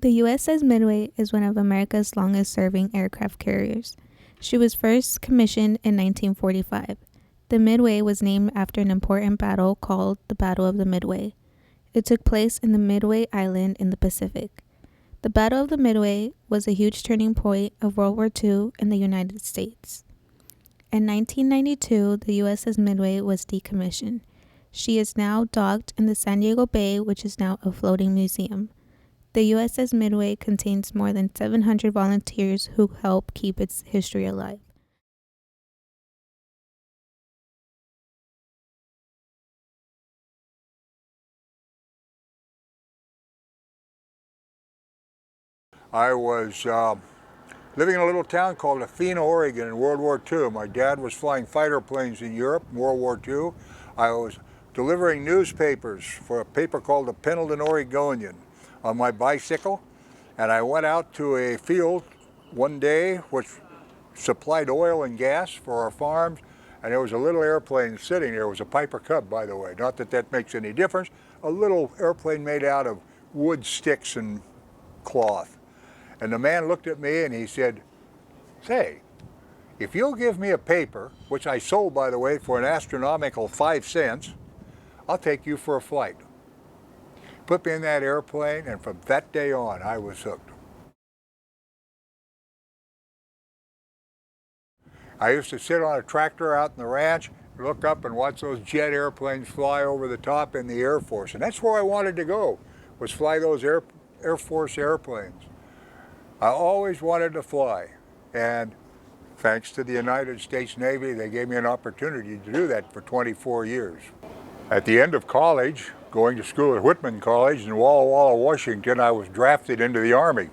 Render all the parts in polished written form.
The USS Midway is one of America's longest-serving aircraft carriers. She was first commissioned in 1945. The Midway was named after an important battle called the Battle of the Midway. It took place in the Midway Island in the Pacific. The Battle of the Midway was a huge turning point of World War II in the United States. In 1992, the USS Midway was decommissioned. She is now docked in the San Diego Bay, which is now a floating museum. The USS Midway contains more than 700 volunteers who help keep its history alive. I was living in a little town called Athena, Oregon in World War II. My dad was flying fighter planes in Europe in World War II. I was delivering newspapers for a paper called the Pendleton Oregonian on my bicycle, and I went out to a field one day which supplied oil and gas for our farms, and there was a little airplane sitting there. It was a Piper Cub, by the way. Not that that makes any difference. A little airplane made out of wood sticks and cloth. And the man looked at me and he said, "Say, if you'll give me a paper," which I sold, by the way, for an astronomical 5 cents, "I'll take you for a flight." Put me in that airplane, and from that day on, I was hooked. I used to sit on a tractor out in the ranch, look up and watch those jet airplanes fly over the top in the Air Force. And that's where I wanted to go, was fly those Air Force airplanes. I always wanted to fly, and thanks to the United States Navy, they gave me an opportunity to do that for 24 years. At the end of college, going to school at Whitman College in Walla Walla, Washington, I was drafted into the Army.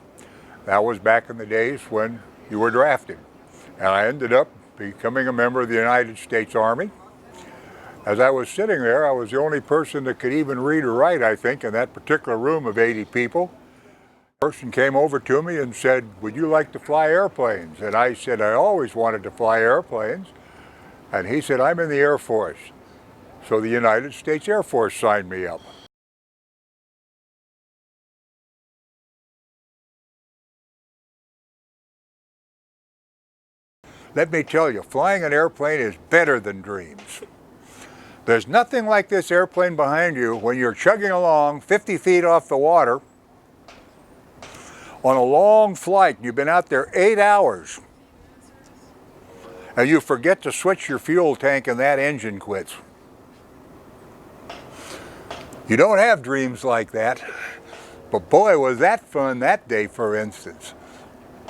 That was back in the days when you were drafted. And I ended up becoming a member of the United States Army. As I was sitting there, I was the only person that could even read or write, I think, in that particular room of 80 people. A person came over to me and said, "Would you like to fly airplanes?" And I said, "I always wanted to fly airplanes." And he said, "I'm in the Air Force." So the United States Air Force signed me up. Let me tell you, flying an airplane is better than dreams. There's nothing like this airplane behind you when you're chugging along 50 feet off the water on a long flight. You've been out there 8 hours, and you forget to switch your fuel tank and that engine quits. You don't have dreams like that, but boy, was that fun that day, for instance.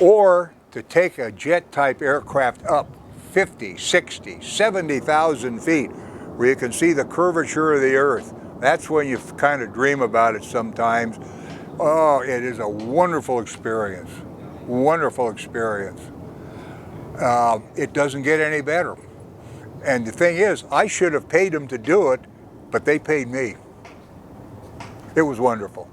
Or to take a jet-type aircraft up 50, 60, 70,000 feet, where you can see the curvature of the earth. That's when you kind of dream about it sometimes. Oh, it is a wonderful experience, wonderful experience. It doesn't get any better. And the thing is, I should have paid them to do it, but they paid me. It was wonderful.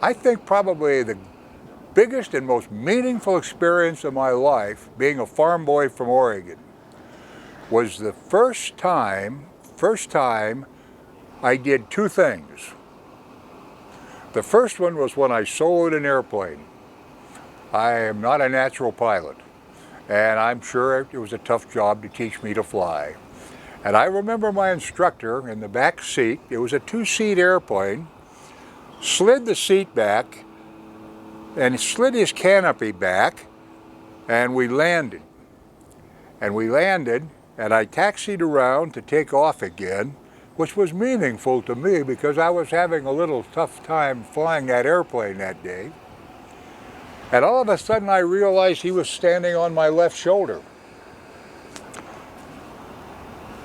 I think probably the biggest and most meaningful experience of my life, being a farm boy from Oregon, was the first time I did 2 things. The first one was when I soloed an airplane. I am not a natural pilot, and I'm sure it was a tough job to teach me to fly. And I remember my instructor in the back seat, it was a 2-seat airplane, slid the seat back and slid his canopy back, and we landed. And I taxied around to take off again, which was meaningful to me because I was having a little tough time flying that airplane that day. And all of a sudden I realized he was standing on my left shoulder.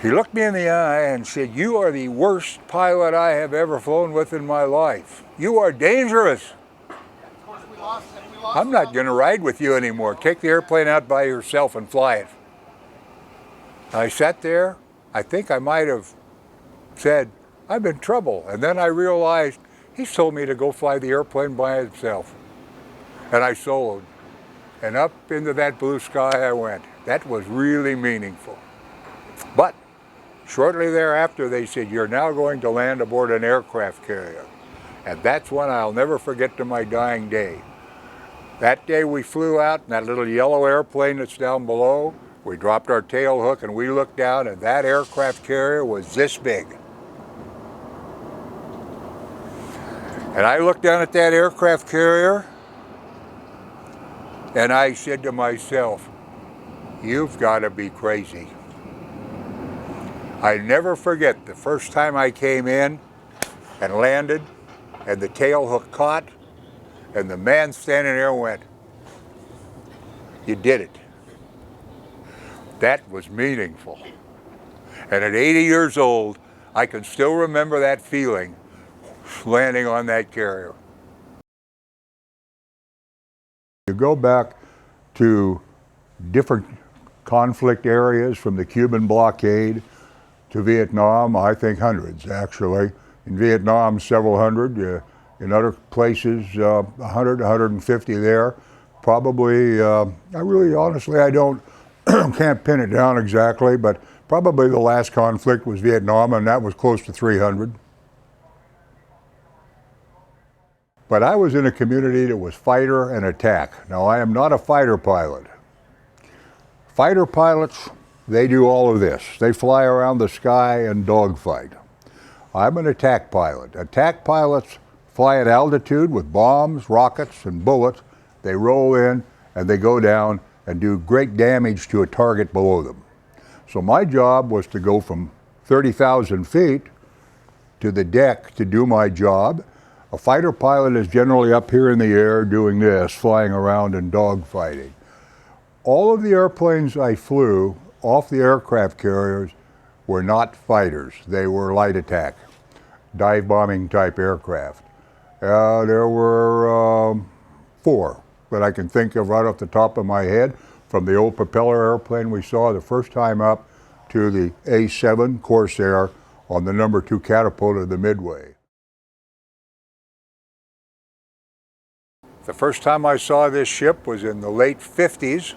He looked me in the eye and said, "You are the worst pilot I have ever flown with in my life. You are dangerous. I'm not going to ride with you anymore. Take the airplane out by yourself and fly it." I sat there. I think I might have said, "I'm in trouble." And then I realized he's told me to go fly the airplane by himself. And I soloed. And up into that blue sky I went. That was really meaningful. But shortly thereafter, they said, you're now going to land aboard an aircraft carrier. And that's one I'll never forget to my dying day. That day we flew out in that little yellow airplane that's down below. We dropped our tail hook and we looked down, and that aircraft carrier was this big. And I looked down at that aircraft carrier and I said to myself, you've got to be crazy. I never forget the first time I came in and landed and the tail hook caught and the man standing there went, you did it. That was meaningful. And at 80 years old, I can still remember that feeling landing on that carrier. You go back to different conflict areas, from the Cuban blockade to Vietnam, I think hundreds actually. In Vietnam, several hundred. In other places, 100, 150 there. Probably, I really honestly, I don't, can't pin it down exactly, but probably the last conflict was Vietnam, and that was close to 300. But I was in a community that was fighter and attack. Now, I am not a fighter pilot. Fighter pilots, they do all of this. They fly around the sky and dogfight. I'm an attack pilot. Attack pilots fly at altitude with bombs, rockets, and bullets. They roll in and they go down and do great damage to a target below them. So my job was to go from 30,000 feet to the deck to do my job. A fighter pilot is generally up here in the air doing this, flying around and dogfighting. All of the airplanes I flew off the aircraft carriers were not fighters. They were light attack, dive bombing type aircraft. There were 4 that I can think of right off the top of my head, from the old propeller airplane we saw the first time up to the A.S.A.V.E Corsair on the number 2 catapult of the Midway. The first time I saw this ship was in the late 50s.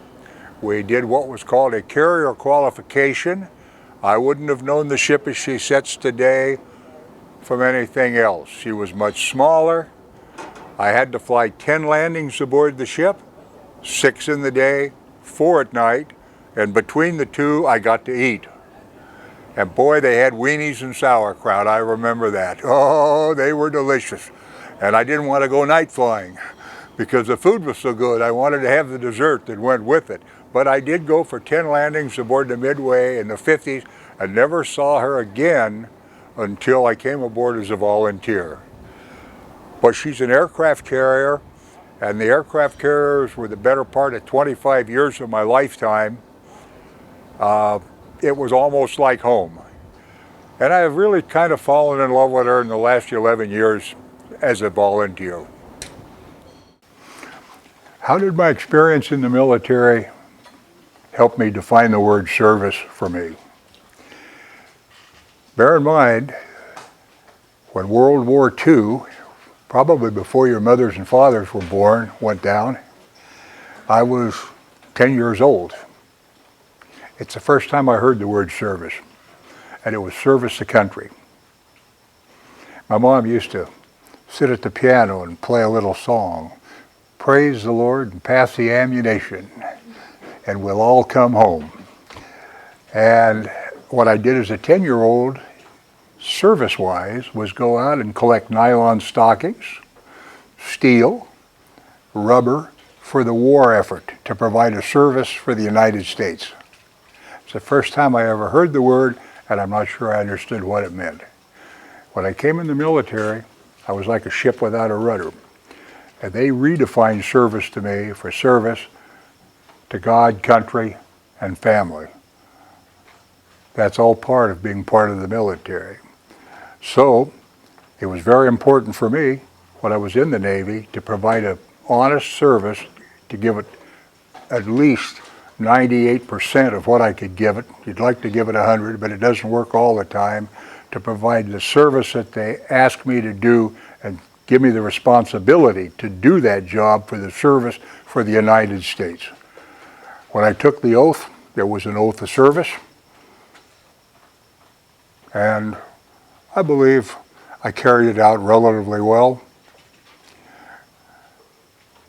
We did what was called a carrier qualification. I wouldn't have known the ship as she sits today from anything else. She was much smaller. I had to fly 10 landings aboard the ship, 6 in the day, 4 at night, and between the 2 I got to eat. And boy, they had weenies and sauerkraut, I remember that. Oh, they were delicious. And I didn't want to go night flying because the food was so good. I wanted to have the dessert that went with it. But I did go for 10 landings aboard the Midway in the 50s and never saw her again until I came aboard as a volunteer. But she's an aircraft carrier, and the aircraft carriers were the better part of 25 years of my lifetime. It was almost like home. And I have really kind of fallen in love with her in the last 11 years as a volunteer. How did my experience in the military help me define the word service for me? Bear in mind, when World War II, probably before your mothers and fathers were born, went down, I was 10 years old. It's the first time I heard the word service, and it was service to country. My mom used to sit at the piano and play a little song, praise the Lord and pass the ammunition, and we'll all come home. And what I did as a 10-year-old, service-wise, was go out and collect nylon stockings, steel, rubber, for the war effort to provide a service for the United States. It's the first time I ever heard the word, and I'm not sure I understood what it meant. When I came in the military, I was like a ship without a rudder. And they redefined service to me for service to God, country, and family. That's all part of being part of the military. So it was very important for me when I was in the Navy to provide an honest service, to give it at least 98% of what I could give it. You'd like to give it 100, but it doesn't work all the time. To provide the service that they ask me to do and give me the responsibility to do that job for the service for the United States. When I took the oath There was an oath of service, and I believe I carried it out relatively well.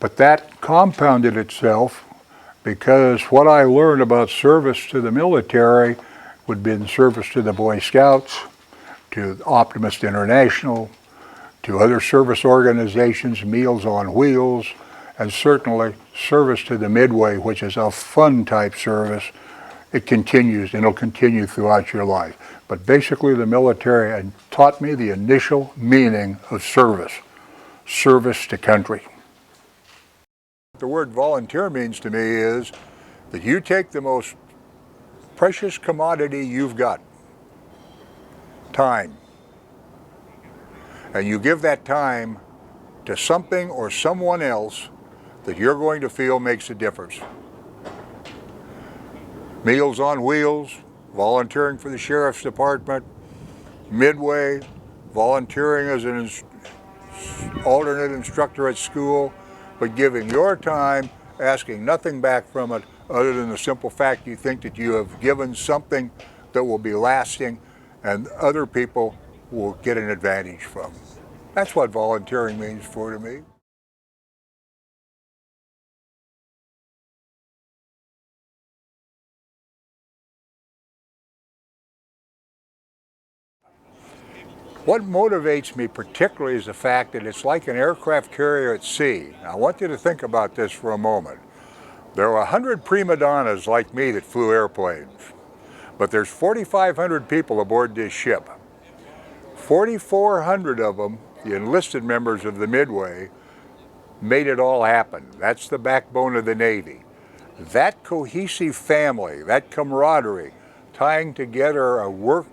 But that compounded itself because what I learned about service to the military would be in service to the Boy Scouts, to Optimist International, to other service organizations, Meals on Wheels, and certainly service to the Midway, which is a fun type service. It continues and it'll continue throughout your life. But basically the military had taught me the initial meaning of service, service to country. The word volunteer means to me is that you take the most precious commodity you've got, time, and you give that time to something or someone else that you're going to feel makes a difference. Meals on Wheels, volunteering for the Sheriff's Department, Midway, volunteering as an alternate instructor at school, but giving your time, asking nothing back from it other than the simple fact you think that you have given something that will be lasting and other people will get an advantage from. That's what volunteering means to me. What motivates me particularly is the fact that it's like an aircraft carrier at sea. Now, I want you to think about this for a moment. There are 100 prima donnas like me that flew airplanes, but there's 4,500 people aboard this ship. 4,400 of them, the enlisted members of the Midway, made it all happen. That's the backbone of the Navy. That cohesive family, that camaraderie, tying together a work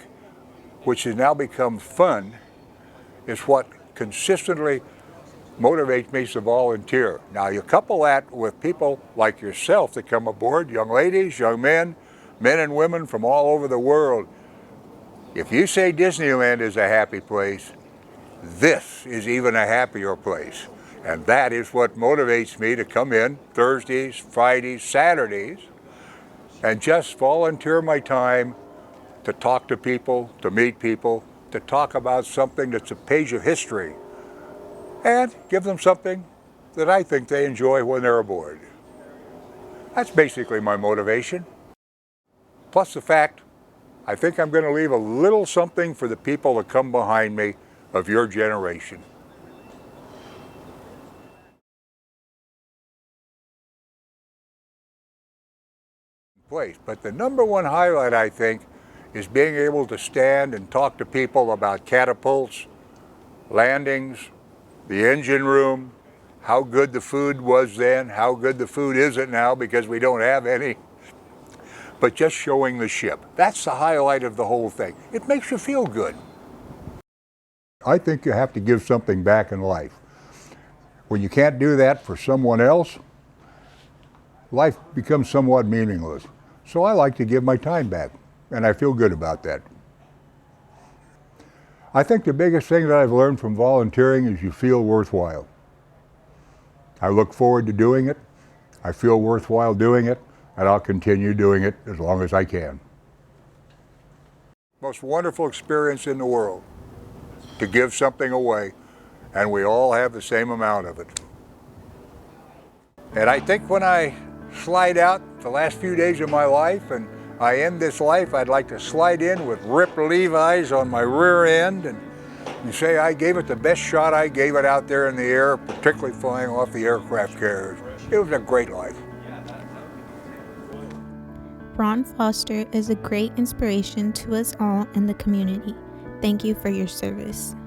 which has now become fun, is what consistently motivates me to volunteer. Now you couple that with people like yourself that come aboard, young ladies, young men, men and women from all over the world. If you say Disneyland is a happy place, this is even a happier place. And that is what motivates me to come in Thursdays, Fridays, Saturdays, and just volunteer my time to talk to people, to meet people, to talk about something that's a page of history, and give them something that I think they enjoy when they're aboard. That's basically my motivation. Plus the fact, I think I'm going to leave a little something for the people that come behind me of your generation. But the number one highlight, I think, is being able to stand and talk to people about catapults, landings, the engine room, how good the food was then, how good the food isn't now because we don't have any, but just showing the ship. That's the highlight of the whole thing. It makes you feel good. I think you have to give something back in life. When you can't do that for someone else, life becomes somewhat meaningless. So I like to give my time back, and I feel good about that. I think the biggest thing that I've learned from volunteering is you feel worthwhile. I look forward to doing it. I feel worthwhile doing it, and I'll continue doing it as long as I can. Most wonderful experience in the world, to give something away, and we all have the same amount of it. And I think when I slide out the last few days of my life and I end this life, I'd like to slide in with ripped Levi's on my rear end and say I gave it the best shot I gave it out there in the air, particularly flying off the aircraft carriers. It was a great life. Ron Foster is a great inspiration to us all in the community. Thank you for your service.